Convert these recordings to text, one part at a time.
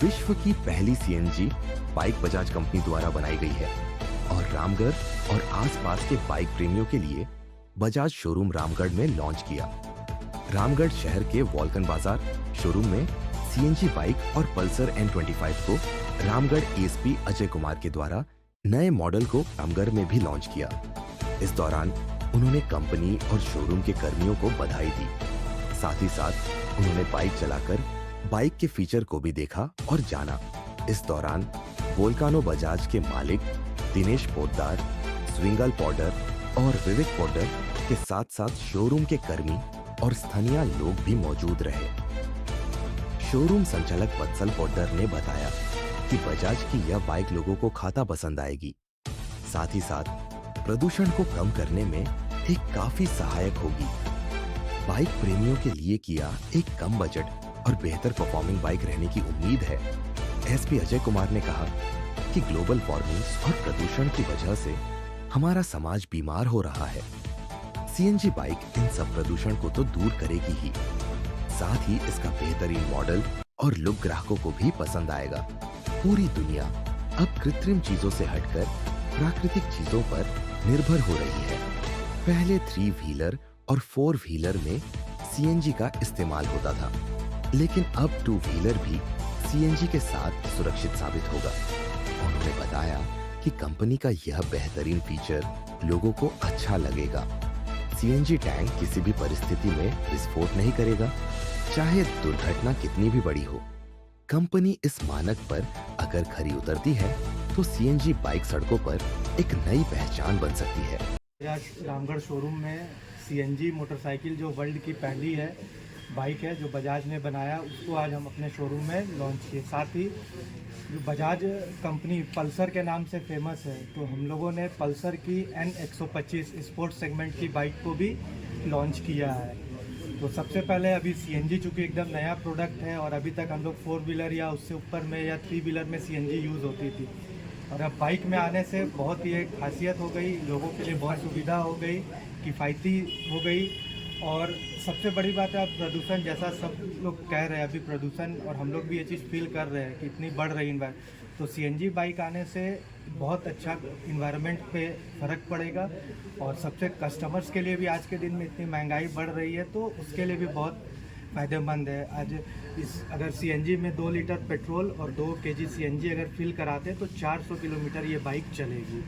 विश्व की पहली सीएनजी बाइक बजाज कंपनी द्वारा बनाई गई है और रामगढ़ और आसपास के बाइक प्रेमियों के लिए बजाज शोरूम रामगढ़ में लॉन्च किया। रामगढ़ शहर के वॉल्कन बाजार शोरूम में सीएनजी बाइक और पल्सर N25 को रामगढ़ एएसपी अजय कुमार के द्वारा नए मॉडल को रामगढ़ में भी लॉन्च किया। इस दौरान उन्होंने कंपनी और शोरूम के कर्मियों को बधाई दी। साथ ही साथ उन्होंने बाइक चलाकर बाइक के फीचर को भी देखा और जाना। इस दौरान वोल्कानो बजाज के मालिक दिनेश पोद्दार, स्विंगल पॉडर और विवेक पॉडर के साथ साथ शोरूम के कर्मी और स्थानीय लोग भी मौजूद रहे। शोरूम संचालक वत्सल पॉडर ने बताया कि बजाज की यह बाइक लोगों को खाता पसंद आएगी। साथ ही साथ प्रदूषण को कम करने में एक काफी सहायक होगी। बाइक प्रेमियों के लिए किया एक कम बजट और बेहतर परफॉर्मिंग बाइक रहने की उम्मीद है। एसपी अजय कुमार ने कहा कि ग्लोबल वार्मिंग और प्रदूषण की वजह से हमारा समाज बीमार हो रहा है। सीएनजी बाइक इन सब प्रदूषण को तो दूर करेगी ही, साथ ही इसका बेहतरीन मॉडल और लुक ग्राहकों को भी पसंद आएगा। पूरी दुनिया अब कृत्रिम चीजों से हटकर प्राकृतिक चीजों पर निर्भर हो रही है। पहले 3 व्हीलर और 4 व्हीलर में सीएनजी का इस्तेमाल होता था, लेकिन अब 2 व्हीलर भी सीएनजी के साथ सुरक्षित साबित होगा। उन्होंने बताया कि कंपनी का यह बेहतरीन फीचर लोगों को अच्छा लगेगा। सीएनजी टैंक किसी भी परिस्थिति में विस्फोट नहीं करेगा, चाहे दुर्घटना कितनी भी बड़ी हो। कंपनी इस मानक पर अगर खरी उतरती है तो सीएनजी बाइक सड़कों पर एक नई पहचान बन सकती है। बजाज रामगढ़ शोरूम में सीएनजी मोटरसाइकिल जो वर्ल्ड की पहली है बाइक है, जो बजाज ने बनाया, उसको आज हम अपने शोरूम में लॉन्च किए। साथ ही जो बजाज कंपनी पल्सर के नाम से फेमस है, तो हम लोगों ने पल्सर की N125 स्पोर्ट्स सेगमेंट की बाइक को भी लॉन्च किया है। तो सबसे पहले अभी सीएनजी चूँकि एकदम नया प्रोडक्ट है और अभी तक हम लोग 4 व्हीलर या उससे ऊपर में या 3 व्हीलर में सीएनजी यूज़ होती थी, और अब बाइक में आने से बहुत ही एक खासियत हो गई, लोगों के लिए बहुत सुविधा हो गई, किफ़ायती हो गई। और सबसे बड़ी बात है, अब प्रदूषण जैसा सब लोग कह रहे हैं, अभी प्रदूषण और हम लोग भी ये चीज़ फील कर रहे हैं कि इतनी बढ़ रही है, तो सीएनजी बाइक आने से बहुत अच्छा इन्वायरमेंट पे फ़र्क पड़ेगा। और सबसे कस्टमर्स के लिए भी आज के दिन में इतनी महंगाई बढ़ रही है, तो उसके लिए भी बहुत फ़ायदेमंद है। आज अगर सीएनजी में 2 लीटर पेट्रोल और 2 केजी सीएनजी अगर फिल कराते हैं तो 400 किलोमीटर ये बाइक चलेगी।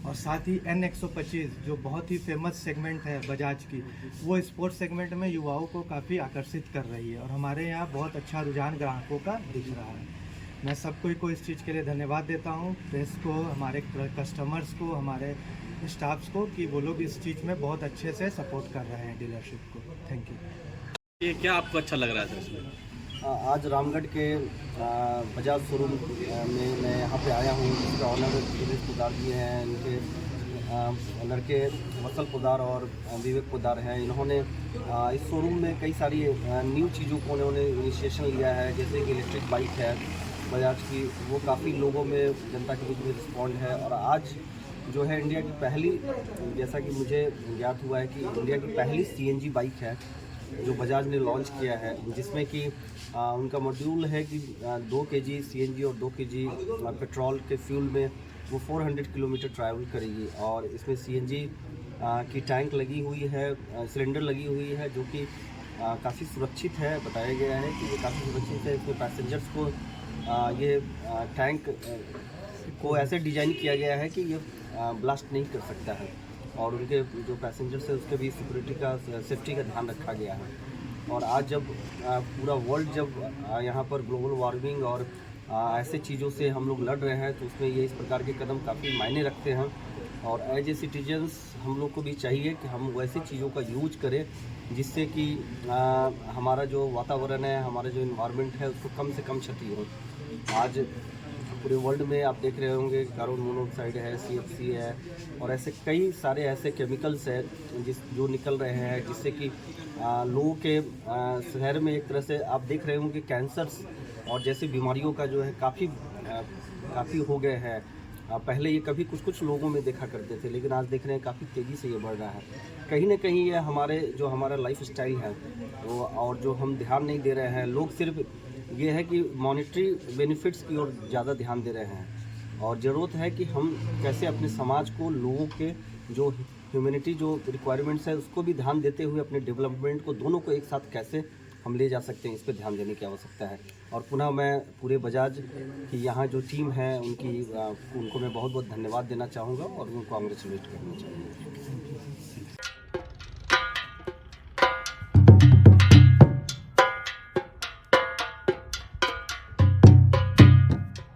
और साथ ही N125 जो बहुत ही फेमस सेगमेंट है बजाज की, वो स्पोर्ट्स सेगमेंट में युवाओं को काफ़ी आकर्षित कर रही है और हमारे यहाँ बहुत अच्छा रुझान ग्राहकों का दिख रहा है। मैं सबको को इस चीज़ के लिए धन्यवाद देता हूँ, प्रेस को, हमारे कस्टमर्स को, हमारे स्टाफ्स को, कि वो लोग इस चीज़ में बहुत अच्छे से सपोर्ट कर रहे हैं डीलरशिप को। Thank you. ये क्या आपको अच्छा लग रहा है सर इसमें? आज रामगढ़ के बजाज शोरूम में मैं यहाँ पे आया हूँ। इसका ऑनर दिनेश पोद्दार जी हैं, इनके लड़के वत्सल पोद्दार और विवेक पोद्दार हैं। इन्होंने इस शोरूम में कई सारी न्यू चीज़ों को उन्होंने इनिशिएशन लिया है, जैसे कि इलेक्ट्रिक बाइक है बजाज की, वो काफ़ी लोगों में, जनता के बीच में रिस्पॉन्ड है। और आज जो है इंडिया की पहली, जैसा कि मुझे ज्ञात हुआ है कि इंडिया की पहली सीएनजी बाइक है जो बजाज ने लॉन्च किया है, जिसमें कि उनका मॉड्यूल है कि 2 केजी सीएनजी और 2 केजी पेट्रोल के फ्यूल में वो 400 किलोमीटर ट्रैवल करेगी। और इसमें सीएनजी की टैंक लगी हुई है, सिलेंडर लगी हुई है, जो कि काफ़ी सुरक्षित है। बताया गया है कि ये काफ़ी सुरक्षित है। इसमें पैसेंजर्स को ये टैंक को ऐसे डिज़ाइन किया गया है कि ये ब्लास्ट नहीं कर सकता है, और उनके जो पैसेंजर्स है उसके भी सिक्योरिटी का, सेफ्टी का ध्यान रखा गया है। और आज जब पूरा वर्ल्ड जब यहाँ पर ग्लोबल वार्मिंग और ऐसे चीज़ों से हम लोग लड़ रहे हैं, तो उसमें ये इस प्रकार के कदम काफ़ी मायने रखते हैं। और एज ए सिटीजन्स हम लोग को भी चाहिए कि हम वैसी चीज़ों का यूज करें जिससे कि हमारा जो वातावरण है, हमारा जो इन्वायरमेंट है, उसको कम से कम क्षति हो। आज पूरे वर्ल्ड में आप देख रहे होंगे कार्बन मोनोऑक्साइड है, CFC है, और ऐसे कई सारे ऐसे केमिकल्स हैं जो निकल रहे हैं, जिससे कि लोगों के शहर में एक तरह से आप देख रहे होंगे कैंसर्स और जैसी बीमारियों का जो है काफ़ी हो गए हैं। पहले ये कभी कुछ लोगों में देखा करते थे, लेकिन आज देख रहे हैं काफ़ी तेज़ी से ये बढ़ रहा है। कहीं ना कहीं ये हमारा लाइफ स्टाइल है वो, और जो हम ध्यान नहीं दे रहे हैं, लोग सिर्फ ये है कि मॉनेटरी बेनिफिट्स की ओर ज़्यादा ध्यान दे रहे हैं और ज़रूरत है कि हम कैसे अपने समाज को, लोगों के जो ह्यूमैनिटी जो रिक्वायरमेंट्स है उसको भी ध्यान देते हुए अपने डेवलपमेंट को, दोनों को एक साथ कैसे हम ले जा सकते हैं, इस पर ध्यान देने की आवश्यकता है। और पुनः मैं पूरे बजाज की यहाँ जो टीम है उनको मैं बहुत बहुत धन्यवाद देना चाहूँगा और उनको कांग्रेचुलेट करना चाहूँगा।